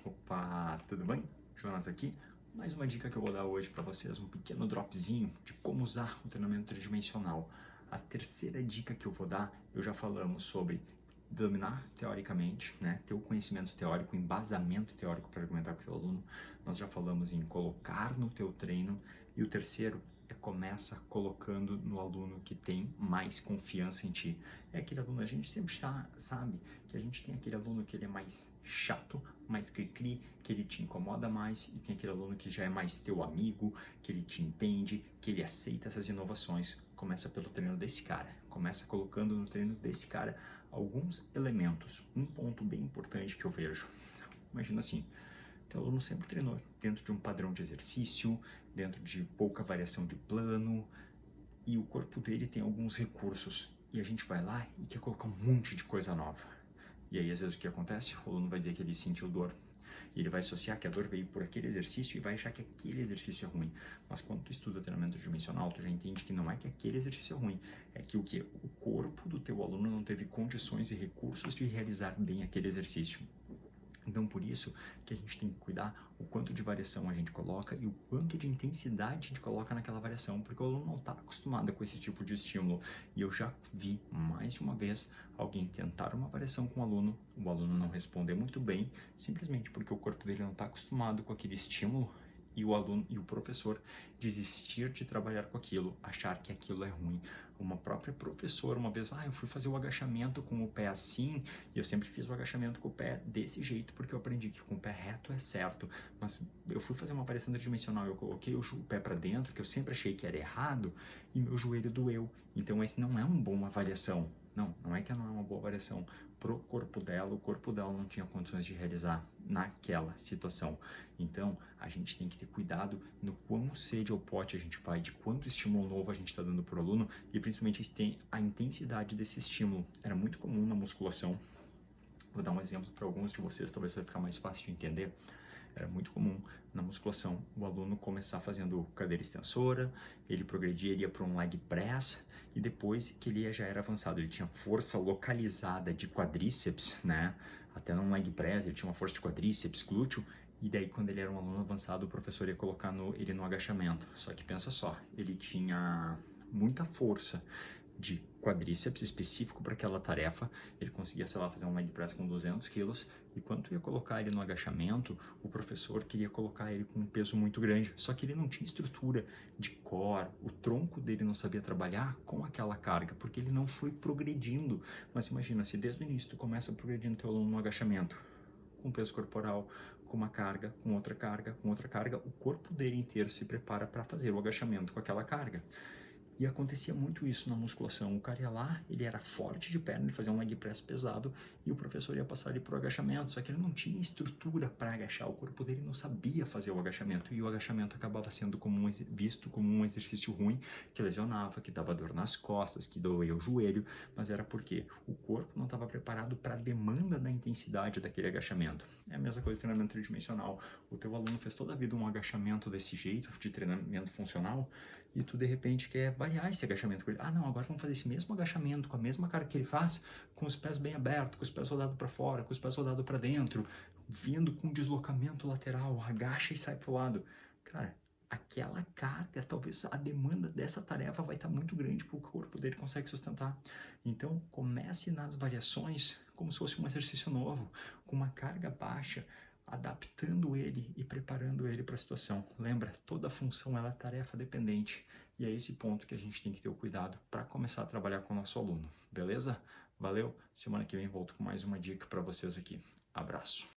Opa, tudo bem? Jonas aqui. Mais uma dica que eu vou dar hoje para vocês, um pequeno dropzinho de como usar o treinamento tridimensional. A terceira dica que eu vou dar, eu já falamos sobre dominar teoricamente, né? Ter o conhecimento teórico, o embasamento teórico para argumentar com o seu aluno. Nós já falamos em colocar no teu treino. E o terceiro é começa colocando no aluno que tem mais confiança em ti. É aquele aluno, a gente sempre sabe que a gente tem aquele aluno que ele é mais chato, mais cri-cri, que ele te incomoda mais, e tem aquele aluno que já é mais teu amigo, que ele te entende, que ele aceita essas inovações. Começa pelo treino desse cara, começa colocando no treino desse cara alguns elementos. Um ponto bem importante que eu vejo, imagina assim, teu aluno sempre treinou dentro de um padrão de exercício, dentro de pouca variação de plano, e o corpo dele tem alguns recursos, e a gente vai lá e quer colocar um monte de coisa nova. E aí, às vezes, o que acontece? O aluno vai dizer que ele sentiu dor. E ele vai associar que a dor veio por aquele exercício e vai achar que aquele exercício é ruim. Mas quando tu estuda treinamento dimensional, tu já entende que não é que aquele exercício é ruim. É que o quê? O corpo do teu aluno não teve condições e recursos de realizar bem aquele exercício. Então, por isso que a gente tem que cuidar o quanto de variação a gente coloca e o quanto de intensidade a gente coloca naquela variação, porque o aluno não está acostumado com esse tipo de estímulo. E eu já vi mais de uma vez alguém tentar uma variação com o aluno não responder muito bem, simplesmente porque o corpo dele não está acostumado com aquele estímulo, e o aluno e o professor desistir de trabalhar com aquilo, achar que aquilo é ruim. Uma própria professora, uma vez, eu fui fazer o agachamento com o pé assim, e eu sempre fiz o agachamento com o pé desse jeito, porque eu aprendi que com o pé reto é certo, mas eu fui fazer uma variação tridimensional, eu coloquei o pé para dentro, que eu sempre achei que era errado, e meu joelho doeu. Então esse não é uma boa variação. Não é que não é uma boa variação pro corpo dela, o corpo dela não tinha condições de realizar naquela situação. Então, a gente tem que ter cuidado no quão sede ao pote a gente vai, de quanto estímulo novo a gente está dando para o aluno e principalmente a intensidade desse estímulo. Era muito comum na musculação, vou dar um exemplo para alguns de vocês, talvez vai ficar mais fácil de entender. Era muito comum na musculação o aluno começar fazendo cadeira extensora, ele progredia, ele ia para um leg press, e depois que ele já era avançado, ele tinha força localizada de quadríceps, né? Até no leg press ele tinha uma força de quadríceps, glúteo, e daí quando ele era um aluno avançado, o professor ia colocar ele no agachamento. Só que pensa só, ele tinha muita força de quadríceps específico para aquela tarefa, ele conseguia, sei lá, fazer um leg press com 200 quilos, e quando ia colocar ele no agachamento, o professor queria colocar ele com um peso muito grande, só que ele não tinha estrutura de core, o tronco dele não sabia trabalhar com aquela carga, porque ele não foi progredindo. Mas imagina, se desde o início tu começa progredindo teu aluno no agachamento, com peso corporal, com uma carga, com outra carga, o corpo dele inteiro se prepara para fazer o agachamento com aquela carga. E acontecia muito isso na musculação. O cara ia lá, ele era forte de perna, ele fazia um leg press pesado, e o professor ia passar ele para o agachamento, só que ele não tinha estrutura para agachar, o corpo dele não sabia fazer o agachamento, e o agachamento acabava sendo visto como um exercício ruim, que lesionava, que dava dor nas costas, que doía o joelho, mas era porque o corpo não estava preparado para a demanda da intensidade daquele agachamento. É a mesma coisa do treinamento tridimensional. O teu aluno fez toda a vida um agachamento desse jeito, de treinamento funcional, e tu de repente quer variar esse agachamento com ele. Agora vamos fazer esse mesmo agachamento com a mesma carga que ele faz, com os pés bem abertos, com os pés rodados para fora, com os pés rodados para dentro, vindo com deslocamento lateral, agacha e sai pro lado. Cara, aquela carga, talvez a demanda dessa tarefa vai estar muito grande para o corpo dele consegue sustentar. Então, comece nas variações como se fosse um exercício novo, com uma carga baixa, adaptando ele e preparando ele para a situação. Lembra, toda função ela é tarefa dependente, e é esse ponto que a gente tem que ter o cuidado para começar a trabalhar com o nosso aluno, beleza? Valeu, semana que vem volto com mais uma dica para vocês aqui. Abraço!